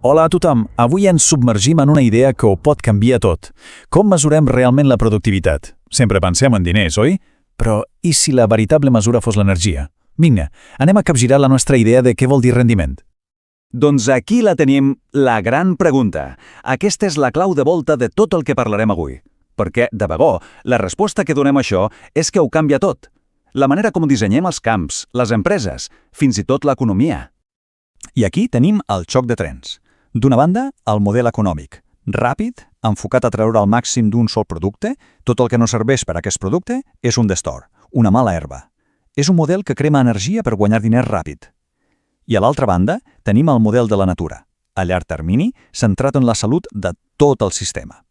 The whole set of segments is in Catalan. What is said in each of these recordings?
Hola a tothom, avui ens submergim en una idea que ho pot canviar tot. Com mesurem realment la productivitat? Sempre pensem en diners, oi? Però i si la veritable mesura fos l'energia? Vinga, anem a capgirar la nostra idea de què vol dir rendiment. Doncs aquí la tenim, la gran pregunta. Aquesta és la clau de volta de tot el que parlarem avui. Perquè, de debò, la resposta que donem a això és que ho canvia tot. La manera com dissenyem els camps, les empreses, fins i tot l'economia. I aquí tenim el xoc de trens. D'una banda, el model econòmic. Ràpid, enfocat a treure el màxim d'un sol producte, tot el que no serveix per a aquest producte és un destor, una mala herba. És un model que crema energia per guanyar diners ràpid. I a l'altra banda, tenim el model de la natura, a llarg termini, centrat en la salut de tot el sistema.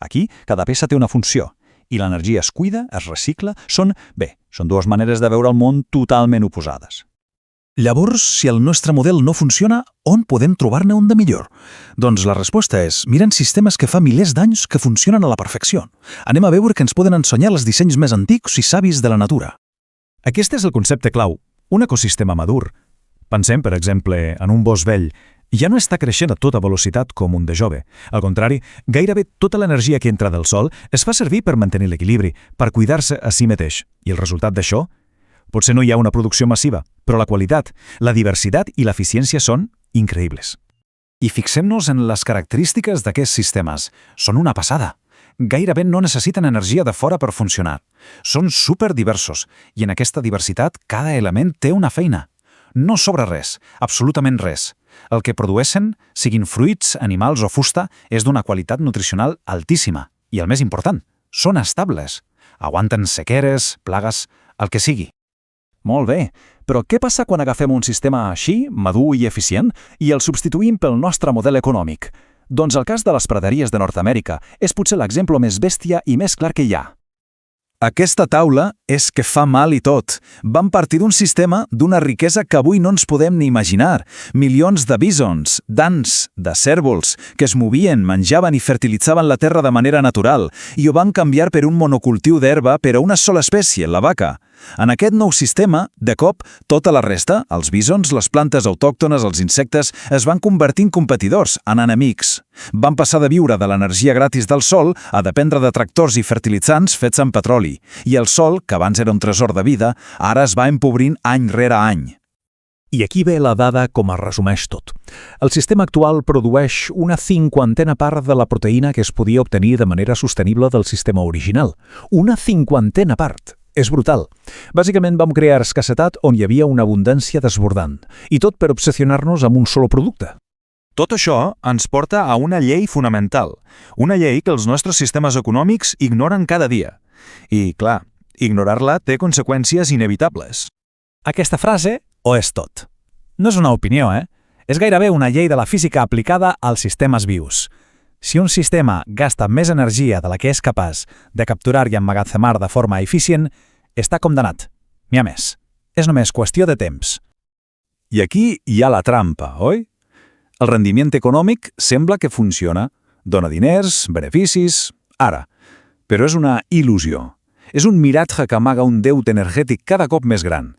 Aquí, cada peça té una funció, i l'energia es cuida, es recicla, són dues maneres de veure el món totalment oposades. Llavors, si el nostre model no funciona, on podem trobar-ne un de millor? Doncs la resposta és, mirant sistemes que fa milers d'anys que funcionen a la perfecció. Anem a veure que ens poden ensenyar els dissenys més antics i savis de la natura. Aquest és el concepte clau, un ecosistema madur. Pensem, per exemple, en un bosc vell. Ja no està creixent a tota velocitat com un de jove. Al contrari, gairebé tota l'energia que entra del sol es fa servir per mantenir l'equilibri, per cuidar-se a si mateix. I el resultat d'això? Potser no hi ha una producció massiva, però la qualitat, la diversitat i l'eficiència són increïbles. I fixem-nos en les característiques d'aquests sistemes. Són una passada. Gairebé no necessiten energia de fora per funcionar. Són superdiversos, i en aquesta diversitat cada element té una feina. No sobra res, absolutament res. El que produeixen, siguin fruits, animals o fusta, és d'una qualitat nutricional altíssima. I el més important, són estables. Aguanten sequeres, plagues, el que sigui. Molt bé, però què passa quan agafem un sistema així, madur i eficient, i el substituïm pel nostre model econòmic? Doncs el cas de les praderies de Nord-Amèrica és potser l'exemple més bèstia i més clar que hi ha. Aquesta taula és que fa mal i tot. Vam partir d'un sistema d'una riquesa que avui no ens podem ni imaginar. Milions de bisons, d'ants, de cérvols, que es movien, menjaven i fertilitzaven la terra de manera natural, i ho van canviar per un monocultiu d'herba per a una sola espècie, la vaca. En aquest nou sistema, de cop, tota la resta, els bisons, les plantes autòctones, els insectes, es van convertir en competidors, en enemics. Van passar de viure de l'energia gratis del sol a dependre de tractors i fertilitzants fets amb petroli. I el sol, que abans era un tresor de vida, ara es va empobrint any rere any. I aquí ve la dada com es resumeix tot. El sistema actual produeix una 50a part de la proteïna que es podia obtenir de manera sostenible del sistema original. Una 50a part! És brutal. Bàsicament vam crear escassetat on hi havia una abundància desbordant, i tot per obsessionar-nos amb un sol producte. Tot això ens porta a una llei fonamental, una llei que els nostres sistemes econòmics ignoren cada dia. I, clar, ignorar-la té conseqüències inevitables. Aquesta frase ho és tot. No és una opinió, És gairebé una llei de la física aplicada als sistemes vius. Si un sistema gasta més energia de la que és capaç de capturar i emmagatzemar de forma eficient, està condemnat. N'hi ha més. És només qüestió de temps. I aquí hi ha la trampa, oi? El rendiment econòmic sembla que funciona. Dona diners, beneficis... Ara. Però és una il·lusió. És un miratge que amaga un deute energètic cada cop més gran.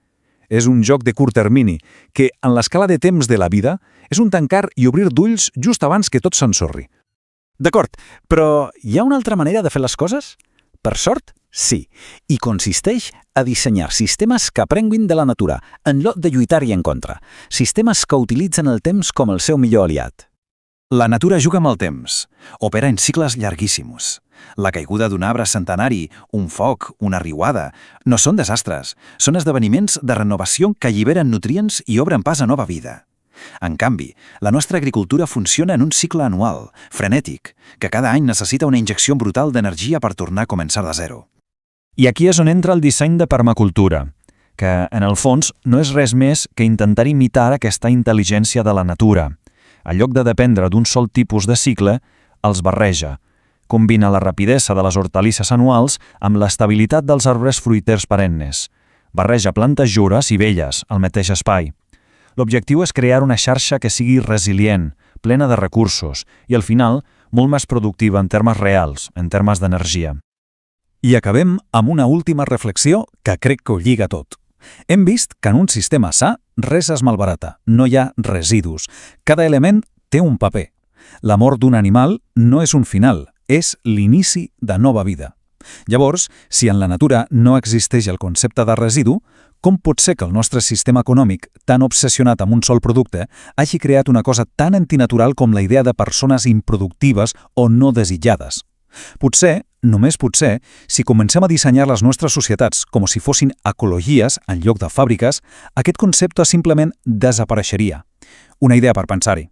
És un joc de curt termini que, en l'escala de temps de la vida, és un tancar i obrir d'ulls just abans que tot s'ensorri. D'acord, però hi ha una altra manera de fer les coses? Per sort, sí, i consisteix a dissenyar sistemes que aprenguin de la natura, en lloc de lluitar-hi en contra. Sistemes que utilitzen el temps com el seu millor aliat. La natura juga amb el temps, opera en cicles llarguíssims. La caiguda d'un arbre centenari, un foc, una riuada, no són desastres, són esdeveniments de renovació que alliberen nutrients i obren pas a nova vida. En canvi, la nostra agricultura funciona en un cicle anual, frenètic, que cada any necessita una injecció brutal d'energia per tornar a començar de zero. I aquí és on entra el disseny de permacultura, que, en el fons, no és res més que intentar imitar aquesta intel·ligència de la natura. En lloc de dependre d'un sol tipus de cicle, els barreja. Combina la rapidesa de les hortalisses anuals amb l'estabilitat dels arbres fruiters perennes. Barreja plantes jures i velles al mateix espai. L'objectiu és crear una xarxa que sigui resilient, plena de recursos i, al final, molt més productiva en termes reals, en termes d'energia. I acabem amb una última reflexió que crec que ho lliga tot. Hem vist que en un sistema sa res es malbarata, no hi ha residus. Cada element té un paper. La mort d'un animal no és un final, és l'inici de nova vida. Llavors, si en la natura no existeix el concepte de residu, com pot ser que el nostre sistema econòmic, tan obsessionat amb un sol producte, hagi creat una cosa tan antinatural com la idea de persones improductives o no desitjades? Potser, només potser, si comencem a dissenyar les nostres societats com si fossin ecologies en lloc de fàbriques, aquest concepte simplement desapareixeria. Una idea per pensar-hi.